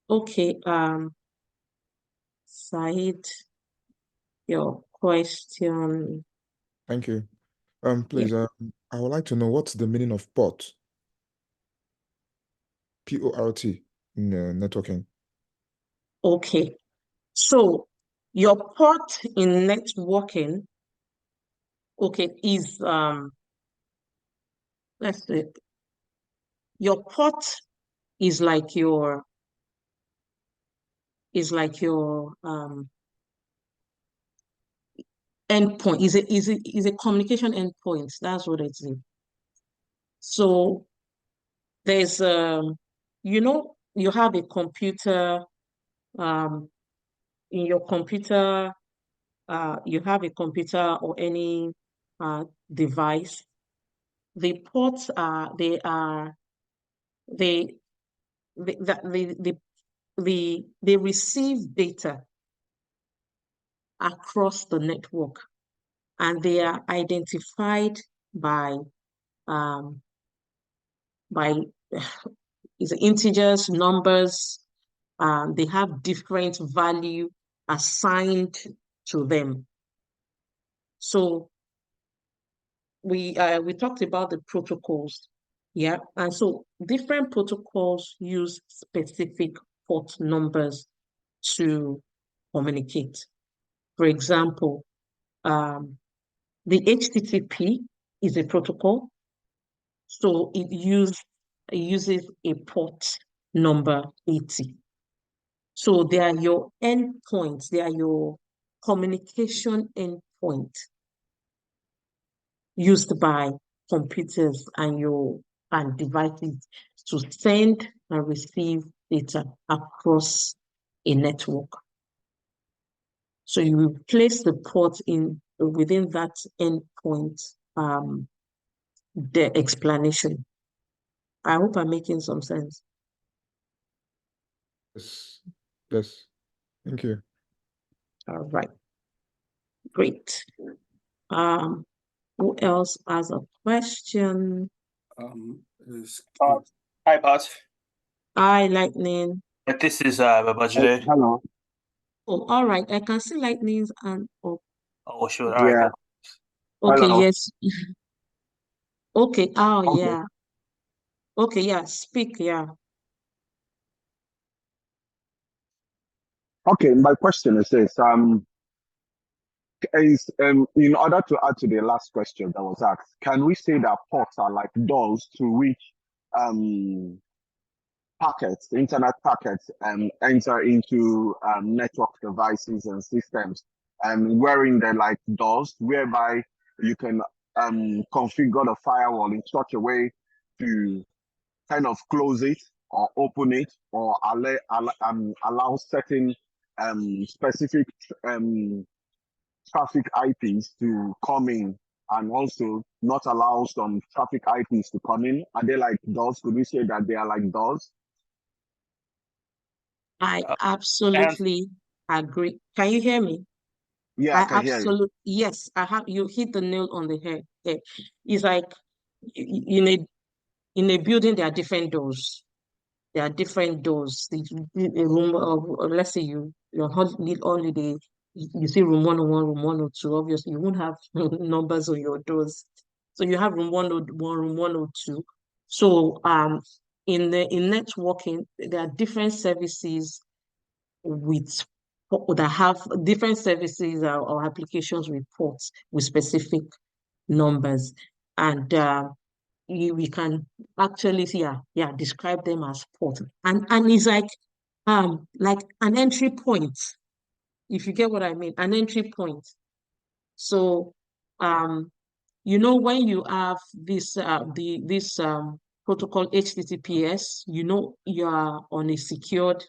Okay, Said, your question. Thank you. Yeah. Please, I would like to know what's the meaning of port, P-O-R-T, in networking. Okay. So your port in networking, okay, is let's say your port is like your endpoint, is a communication endpoint. That's what it is. So there's you have a computer, um in your computer, you have a computer or any device. The ports are they they receive data across the network, and they are identified by um by is it integers, numbers. They have different value assigned to them. So we talked about the protocols, yeah, and so different protocols use specific port numbers to communicate. For example, the HTTP is a protocol, so it uses a port number 80. So they are your endpoints, they are your communication endpoint used by computers and devices to send and receive data across a network. So you place the port in within that endpoint, the explanation. I hope I'm making some sense. Yes. Yes. Thank you. All right, great. Um, who else has a question? Is Hi, Pat. Hi, Lightning. This is Babajide. Hello. Oh, all right. I can see Lightning's and oh, Oh, sure. All right. Yeah. okay, Hello. yes. Okay. Oh, Okay. yeah. Okay, yeah. Speak, yeah. Okay. My question is this: is in order to add to the last question that was asked, can we say that ports are like doors to which um packets, internet packets, enter into network devices and systems, and wherein they're like doors whereby you can configure the firewall in such a way to kind of close it or open it or allow certain specific traffic IPs to come in and also not allow some traffic IPs to come in? Are they like doors? Could we say that they are like doors? I And absolutely agree. Can you hear me? Yeah, I I can hear you. absolutely, yes, you hit the nail on the head. It's like in a building, there are different doors. There are different doors. A room of, let's say you're on holiday, you see room 101, room 102. Obviously, you won't have numbers on your doors. So you have room 101, room 102. So in networking, there are different services with that have different services or applications with ports with specific numbers. And we can actually see, describe them as port. And it's like an entry point, if you get what I mean, an entry point. So when you have this protocol HTTPS, you are on a secured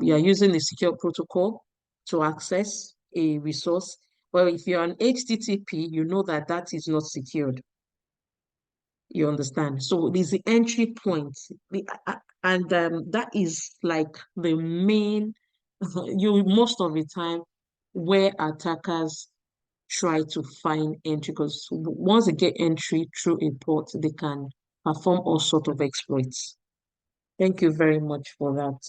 you are using a secure protocol to access a resource. Well, if you're on HTTP, you know that is not secured. You understand? So there's the entry point, and that is like the main, most of the time where attackers try to find entry, because once they get entry through a port, they can perform all sort of exploits. Thank you very much for that,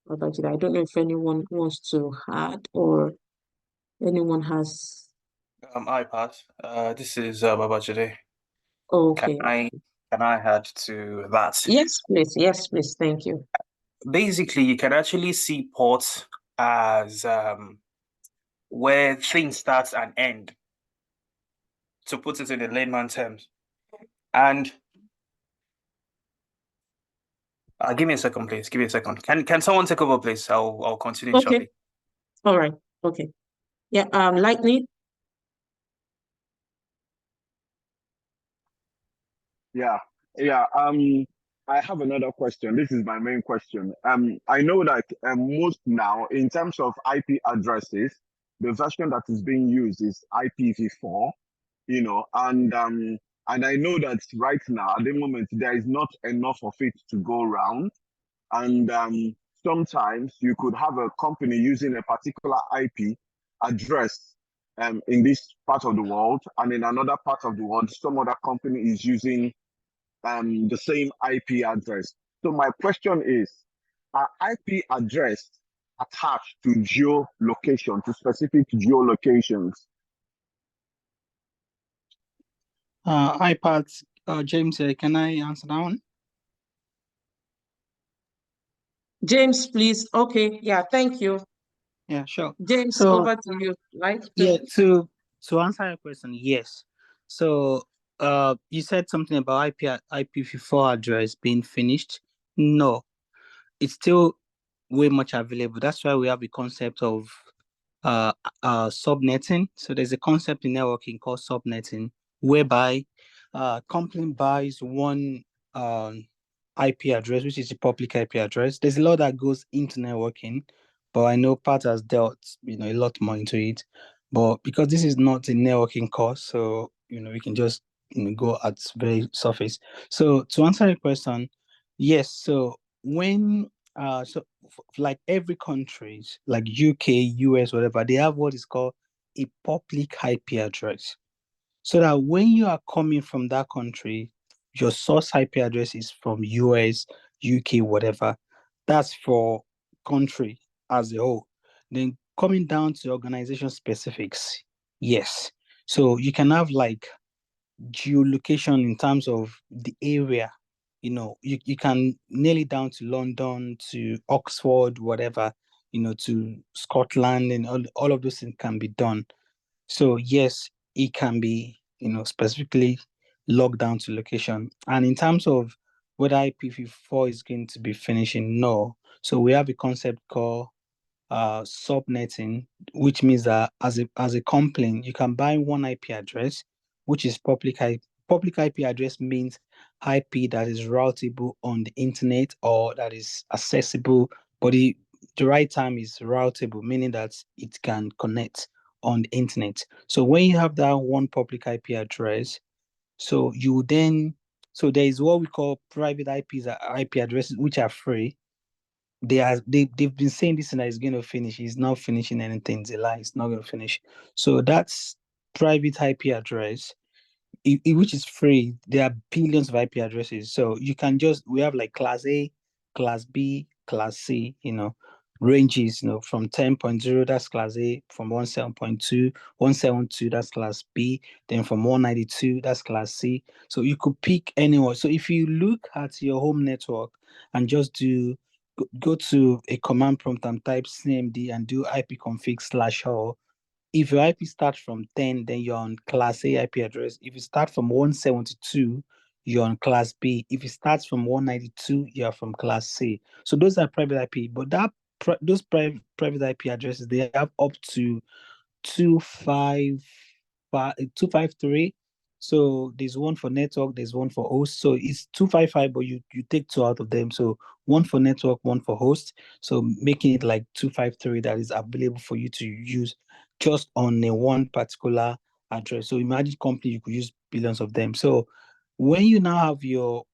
Babajide. I don't know if anyone wants to add or anyone has. iPad. This is Babajide. Okay. Can I add to that? Yes, please. Yes, please. Thank you. Basically, you can actually see ports as where things start and end, to put it in the layman terms. And give me a second, please. Give me a second. Can someone take over, please? I'll continue Okay. shortly. All right. Okay. Yeah. Lightning. Yeah, yeah. I have another question. This is my main question. I know that most now, in terms of IP addresses, the version that is being used is IPv4. And I know that right now, at the moment, there is not enough of it to go around. And sometimes you could have a company using a particular IP address in this part of the world, and in another part of the world, some other company is using the same IP address. So my question is, are IP address attached to geolocation, to specific geolocations? iPads, James, can I answer that one? James, please. Okay. Yeah. Thank you. Yeah, sure. James, So, over to you. Right? yeah, to answer your question, yes. So, you said something about IPv4 address being finished. No, it's still way much available. That's why we have the concept of subnetting. So there's a concept in networking called subnetting, whereby company buys one IP address, which is a public IP address. There's a lot that goes into networking, but I know Pat has dealt, a lot more into it. But because this is not a networking course, so we can just go at very surface. So to answer your question, yes. So when like every countries, like UK, US, whatever, they have what is called a public IP address. So that when you are coming from that country, your source IP address is from US, UK, whatever. That's for country as a whole. Then coming down to organization specifics, yes. So you can have like geolocation in terms of the area. You can nail it down to London, to Oxford, whatever, to Scotland, and all of those things can be done. So yes, it can be, specifically locked down to location. And in terms of whether IPv4 is going to be finishing, no. So we have a concept called subnetting, which means that as a company, you can buy one IP address, which is public IP. Public IP address means IP that is routable on the internet or that is accessible, but the right term is routable, meaning that it can connect on the internet. So when you have that one public IP address, so there is what we call private IP addresses, which are free. They've been saying this and that is going to finish. It's not finishing anything. It's a lie. It's not going to finish. So that's private IP address, which is free. There are billions of IP addresses. So we have like class A, class B, class C, ranges, from 10.0, that's class A, from 17.2, 172, that's class B, then from 192, that's class C. So you could pick anyone. So if you look at your home network and just go to a command prompt and type cmd and do ipconfig/all. If your IP starts from 10, then you're on class A IP address. If you start from 172, you're on class B. If it starts from 192, you're from class C. So those are private IP, but those private IP addresses, they have up to 253. So there's one for network, there's one for host. So it's 255, but you take two out of them. So one for network, one for host. So making it like 253 that is available for you to use just on a one particular address. So imagine company, you could use billions of them. So when you now have your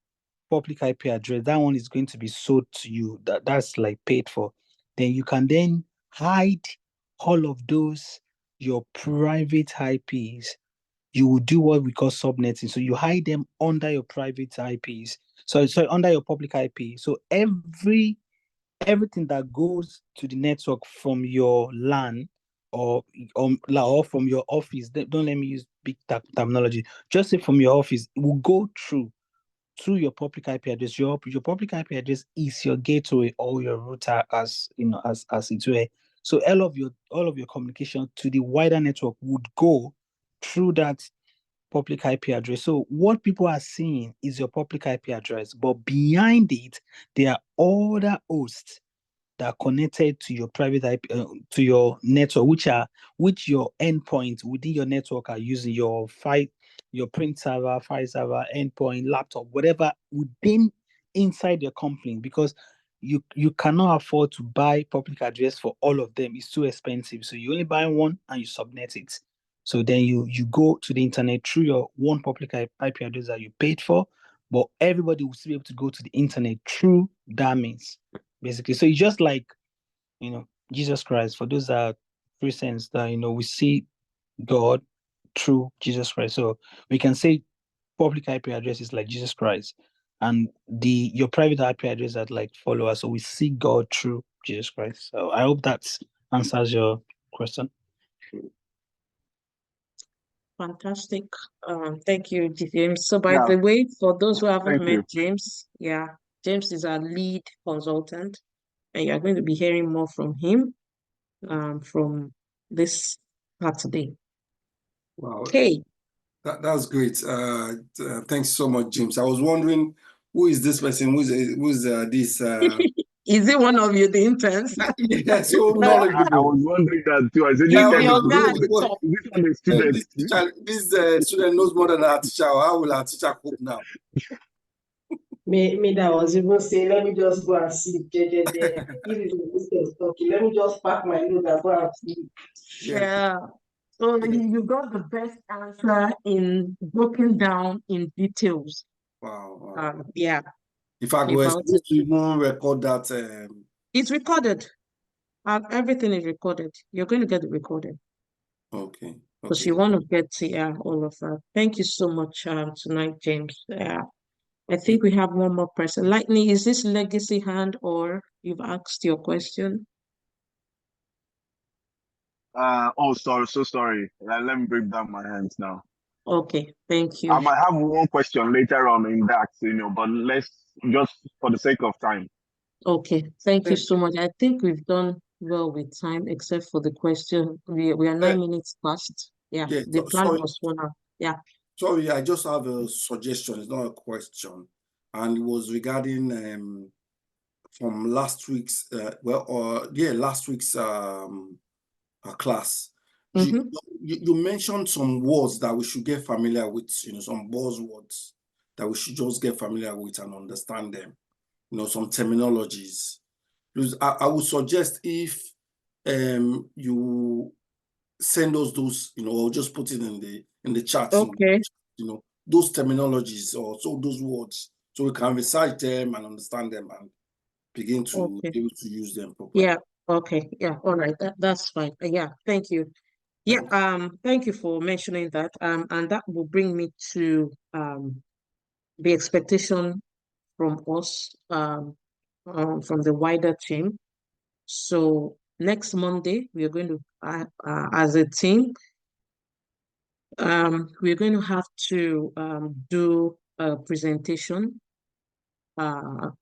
public IP address, that one is going to be sold to you. That's like paid for. Then you can then hide all of those your private IPs you will do what we call subnetting. So you hide them under your private IPs. So under your public IP. So everything that goes to the network from your LAN or from your office, don't let me use big terminology. Just say from your office, it will go through your public IP address. Your public IP address is your gateway or your router, as it were. So all of your communication to the wider network would go through that public IP address. So what people are seeing is your public IP address, but behind it, there are other hosts that are connected to your private IP, to your network, which your endpoints within your network are using your print server, file server, endpoint, laptop, whatever within inside your company, because you cannot afford to buy public address for all of them. It's too expensive. So you only buy one and you subnet it. So then you go to the internet through your one public IP address that you paid for, but everybody will still be able to go to the internet through that means, basically. So it's just like, Jesus Christ. For those that are Christians, that we see God through Jesus Christ. So we can say public IP address is like Jesus Christ, and your private IP address that like followers. So we see God through Jesus Christ. So I hope that answers your question. Fantastic. Thank you, James. So by Yeah, the way, for those who haven't thank met you. James, James is our lead consultant, and you're going to be hearing more from him from this Saturday. Wow, Okay. that's great. Thanks so much, James. I was wondering, who is this person? Who's this? Is it one of you, the interns? Yeah, so No, I knowledgeable. was wondering that too. I said, He's this your kind guy of at the top. this one is student. This student knows more than our teacher. How will our teacher cope now? Me that was even saying, let me just go and sleep. JJ there. If it's a distance talking, let me just pack my load and go and sleep. Yeah. So you got the best answer in broken down in details. Wow. Yeah. In fact, we're About supposed it. to even record that. It's recorded. Everything is recorded. You're going to get it recorded Okay. because you want to get to all of that. Thank you so much tonight, James. I think we have one more person. Lightning, is this legacy hand or you've asked your question? Sorry, so sorry. Let me break down my hands now. Okay, thank you. I might have one question later on in that, but let's just for the sake of time. Okay, thank you so much. I think we've done well with time, except for the question. We are 9 minutes past. Yeah, the plan sorry. was 1 hour. Yeah. Sorry, I just have a suggestion. It's not a question, and it was regarding from last week's last week's class. You mentioned some words that we should get familiar with. Some buzzwords that we should just get familiar with and understand them. Some terminologies. I would suggest if you send us those, or just put it in the chat. Okay. Those terminologies or so those words, so we can recite them and understand them and begin to be able to use them properly. Yeah. Okay. Yeah. All right. That's fine. Yeah. Thank you. Yeah. Thank you for mentioning that. And that will bring me to the expectation from us from the wider team. So next Monday we are going to as a team we're going to have to do a presentation and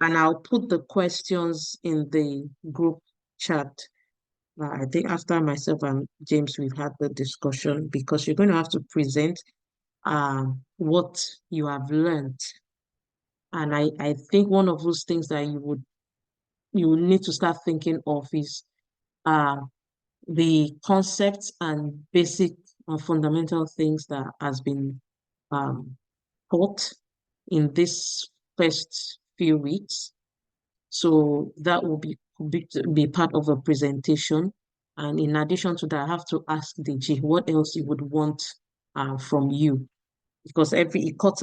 I'll put the questions in the group chat. I think after myself and James, we've had the discussion because you're going to have to present what you have learned. And I think one of those things that you need to start thinking of is the concepts and basic and fundamental things that has been taught in this first few weeks. So that will be part of a presentation. And in addition to that, I have to ask DG what else you would want from you, because it cuts